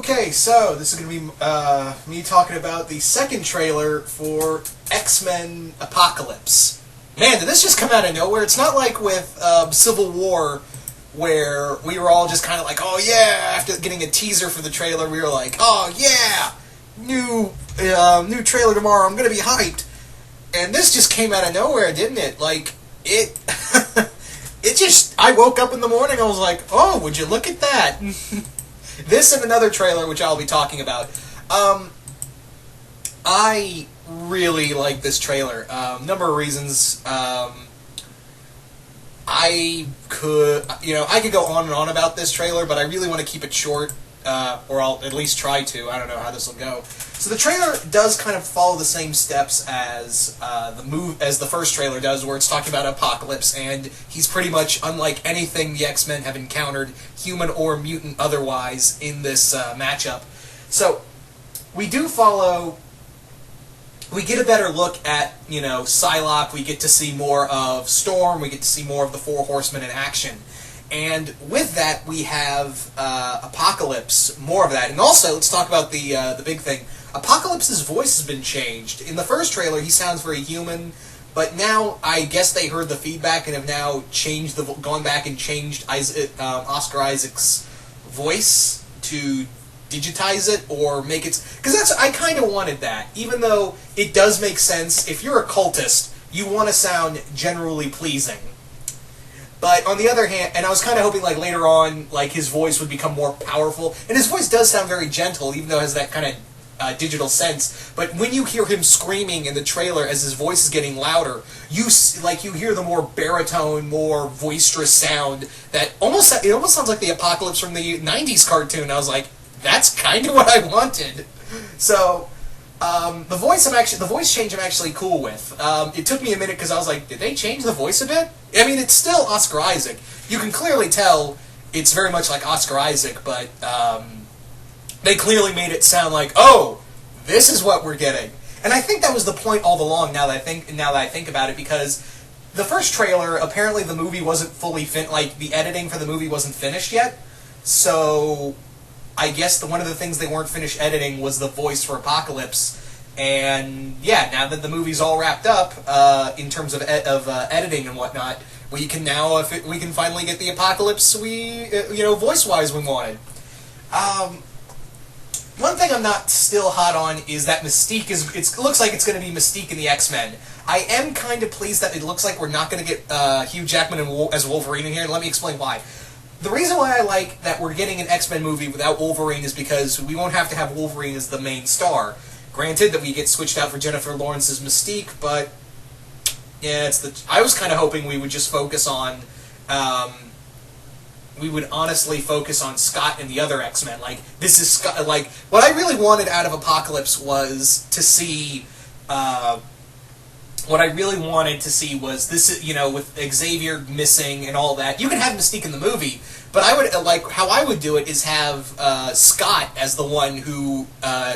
Okay, so this is going to be me talking about the second trailer for X-Men Apocalypse. Man, did this just come out of nowhere? It's not like with Civil War, where we were all just kind of like, oh yeah, after getting a teaser for the trailer, we were like, oh yeah, new trailer tomorrow, I'm going to be hyped. And this just came out of nowhere, didn't it? Like, it... I woke up in the morning, I was like, oh, would you look at that? This and another trailer, which I'll be talking about. I really like this trailer. Number of reasons. I could go on and on about this trailer, but I really want to keep it short, or I'll at least try to. I don't know how this will go. So the trailer does kind of follow the same steps as the first trailer does, where it's talking about Apocalypse, and he's pretty much unlike anything the X-Men have encountered, human or mutant otherwise, in this matchup. So we do follow. We get a better look at, Psylocke, we get to see more of Storm, we get to see more of the Four Horsemen in action. And with that, we have Apocalypse, more of that. And also, let's talk about the big thing. Apocalypse's voice has been changed. In the first trailer, he sounds very human, but now I guess they heard the feedback and have now gone back and changed Oscar Isaac's voice to digitize it or make it, because I kind of wanted that, even though it does make sense. If you're a cultist, you want to sound generally pleasing. But on the other hand, and I was kind of hoping like later on, like his voice would become more powerful, and his voice does sound very gentle, even though it has that kind of digital sense. But when you hear him screaming in the trailer as his voice is getting louder, you hear the more baritone, more boisterous sound that it almost sounds like the Apocalypse from the '90s cartoon. I was like, that's kind of what I wanted. So the voice change I'm actually cool with. It took me a minute because I was like, did they change the voice a bit? I mean, it's still Oscar Isaac. You can clearly tell it's very much like Oscar Isaac, but they clearly made it sound like, oh, this is what we're getting. And I think that was the point all along. Now that I think about it, because the first trailer, apparently the movie wasn't fully the editing for the movie wasn't finished yet. So I guess one of the things they weren't finished editing was the voice for Apocalypse. And yeah, now that the movie's all wrapped up in terms of editing and whatnot, we can finally get the Apocalypse voice-wise we wanted. One thing I'm not still hot on is that Mystique it looks like it's going to be Mystique in the X-Men. I am kind of pleased that it looks like we're not going to get Hugh Jackman as Wolverine in here, and let me explain why. The reason why I like that we're getting an X-Men movie without Wolverine is because we won't have to have Wolverine as the main star. Granted that we get switched out for Jennifer Lawrence's Mystique, but yeah, I was kind of hoping we would just focus on we would honestly focus on Scott and the other X-Men. Like, this is Scott. Like, what I really wanted out of Apocalypse was to see. What I really wanted to see was this. With Xavier missing and all that, you can have Mystique in the movie, but I would how I would do it is have Scott as the one who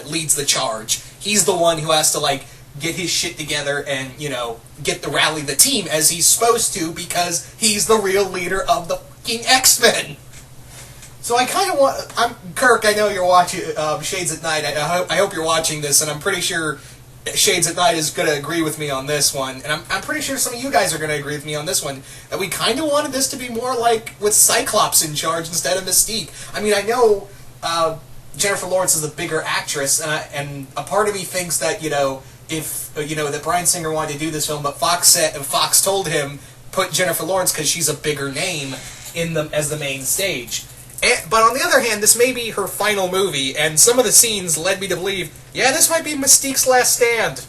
leads the charge. He's the one who has to get his shit together and rally the team as he's supposed to, because he's the real leader of the X-Men. So I kind of want... Kirk, I know you're watching Shades at Night. I hope you're watching this, and I'm pretty sure Shades at Night is going to agree with me on this one. And I'm pretty sure some of you guys are going to agree with me on this one, that we kind of wanted this to be more like with Cyclops in charge instead of Mystique. I mean, I know Jennifer Lawrence is a bigger actress, and a part of me thinks that, that Bryan Singer wanted to do this film, but Fox told him, put Jennifer Lawrence because she's a bigger name as the main stage. But on the other hand, this may be her final movie, and some of the scenes led me to believe, yeah, this might be Mystique's last stand.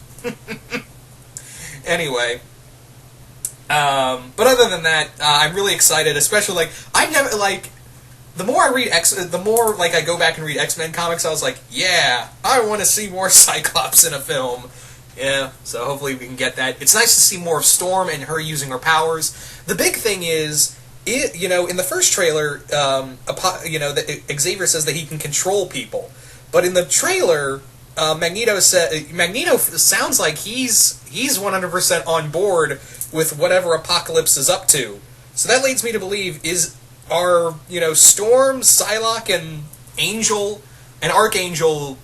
Anyway. But other than that, I'm really excited, especially, I've never, the more I read the more, I go back and read X-Men comics, I was like, yeah, I want to see more Cyclops in a film. Yeah, so hopefully we can get that. It's nice to see more of Storm and her using her powers. The big thing is, in the first trailer, Xavier says that he can control people. But in the trailer, Magneto sounds like he's 100% on board with whatever Apocalypse is up to. So that leads me to believe, are Storm, Psylocke, and Angel an Archangel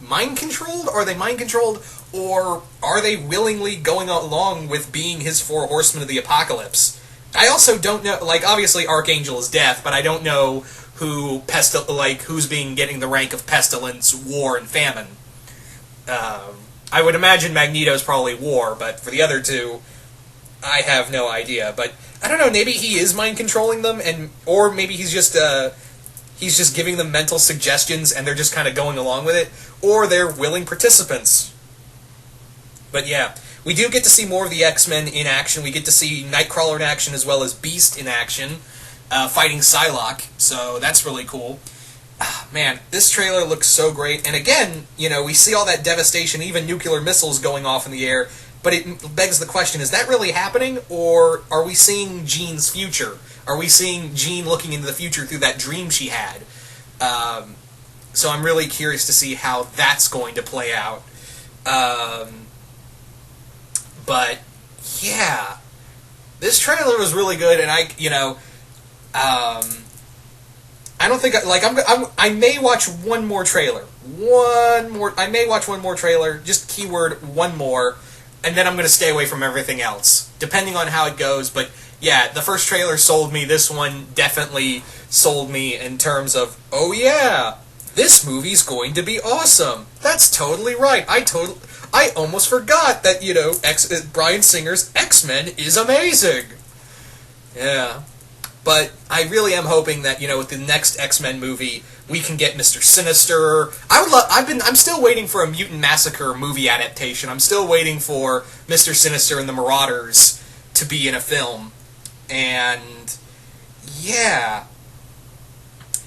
mind controlled? Are they mind controlled, or are they willingly going along with being his four horsemen of the apocalypse? I also don't know. Like, obviously, Archangel is death, but I don't know who's getting the rank of pestilence, war, and famine. I would imagine Magneto's probably war, but for the other two, I have no idea. But I don't know. Maybe he is mind controlling them, or maybe he's just giving them mental suggestions, and they're just kind of going along with it, or they're willing participants. But yeah, we do get to see more of the X-Men in action. We get to see Nightcrawler in action as well as Beast in action, fighting Psylocke. So that's really cool. Man, this trailer looks so great. And again, we see all that devastation, even nuclear missiles going off in the air. But it begs the question, is that really happening? Or are we seeing Jean's future? Are we seeing Jean looking into the future through that dream she had? So I'm really curious to see how that's going to play out. But yeah, this trailer was really good, and I don't think I may watch one more trailer. I may watch one more trailer. Just keyword one more, and then I'm going to stay away from everything else, depending on how it goes. But yeah, the first trailer sold me. This one definitely sold me in terms of, oh yeah, this movie's going to be awesome. That's totally right. I almost forgot that, Bryan Singer's X-Men is amazing. Yeah. But I really am hoping that, with the next X-Men movie, we can get Mr. Sinister. I'm still waiting for a Mutant Massacre movie adaptation. I'm still waiting for Mr. Sinister and the Marauders to be in a film. And yeah.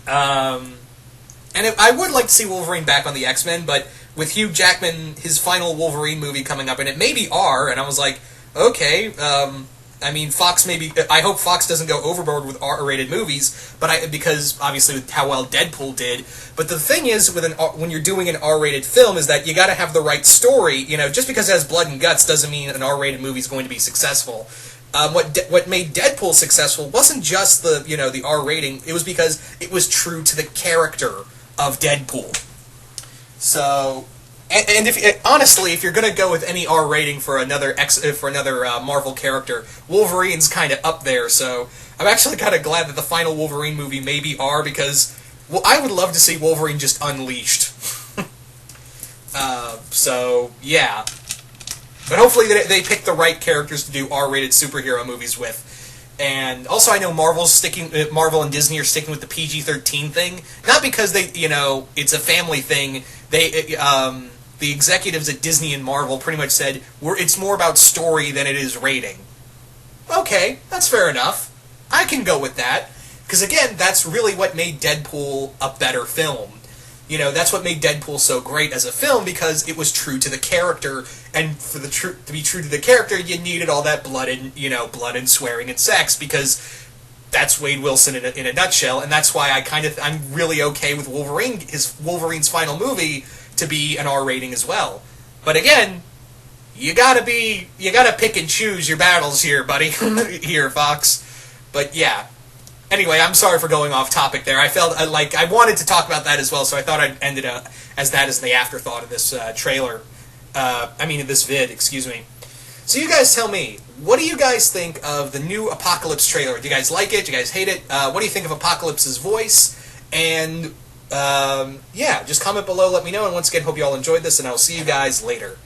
I would like to see Wolverine back on the X-Men, but with Hugh Jackman, his final Wolverine movie coming up, and it may be R, and I was like, okay, Fox I hope Fox doesn't go overboard with R-rated movies, because obviously with how well Deadpool did. But the thing is, when you're doing an R-rated film, is that you got to have the right story. Just because it has blood and guts doesn't mean an R-rated movie is going to be successful. What made Deadpool successful wasn't just the R rating. It was because it was true to the character of Deadpool. So, and honestly, if you're gonna go with any R rating for another Marvel character, Wolverine's kind of up there. So I'm actually kind of glad that the final Wolverine movie may be R, because I would love to see Wolverine just unleashed. So yeah, but hopefully they pick the right characters to do R-rated superhero movies with. And also, I know Marvel and Disney are sticking with the PG-13 thing, not because it's a family thing. The executives at Disney and Marvel pretty much said it's more about story than it is rating. Okay, that's fair enough. I can go with that, because again, that's really what made Deadpool a better film. That's what made Deadpool so great as a film, because it was true to the character, and to be true to the character, you needed all that blood and swearing and sex, because that's Wade Wilson in a nutshell, and that's why I'm really okay with Wolverine's final movie to be an R rating as well. But again, you gotta pick and choose your battles here, buddy. Here, Fox. But yeah. Anyway, I'm sorry for going off topic there. I felt like I wanted to talk about that as well, so I thought I'd end it as the afterthought of this trailer. This vid, excuse me. So you guys tell me, what do you guys think of the new Apocalypse trailer? Do you guys like it? Do you guys hate it? What do you think of Apocalypse's voice? And, just comment below, let me know, and once again, hope you all enjoyed this, and I will see you guys later.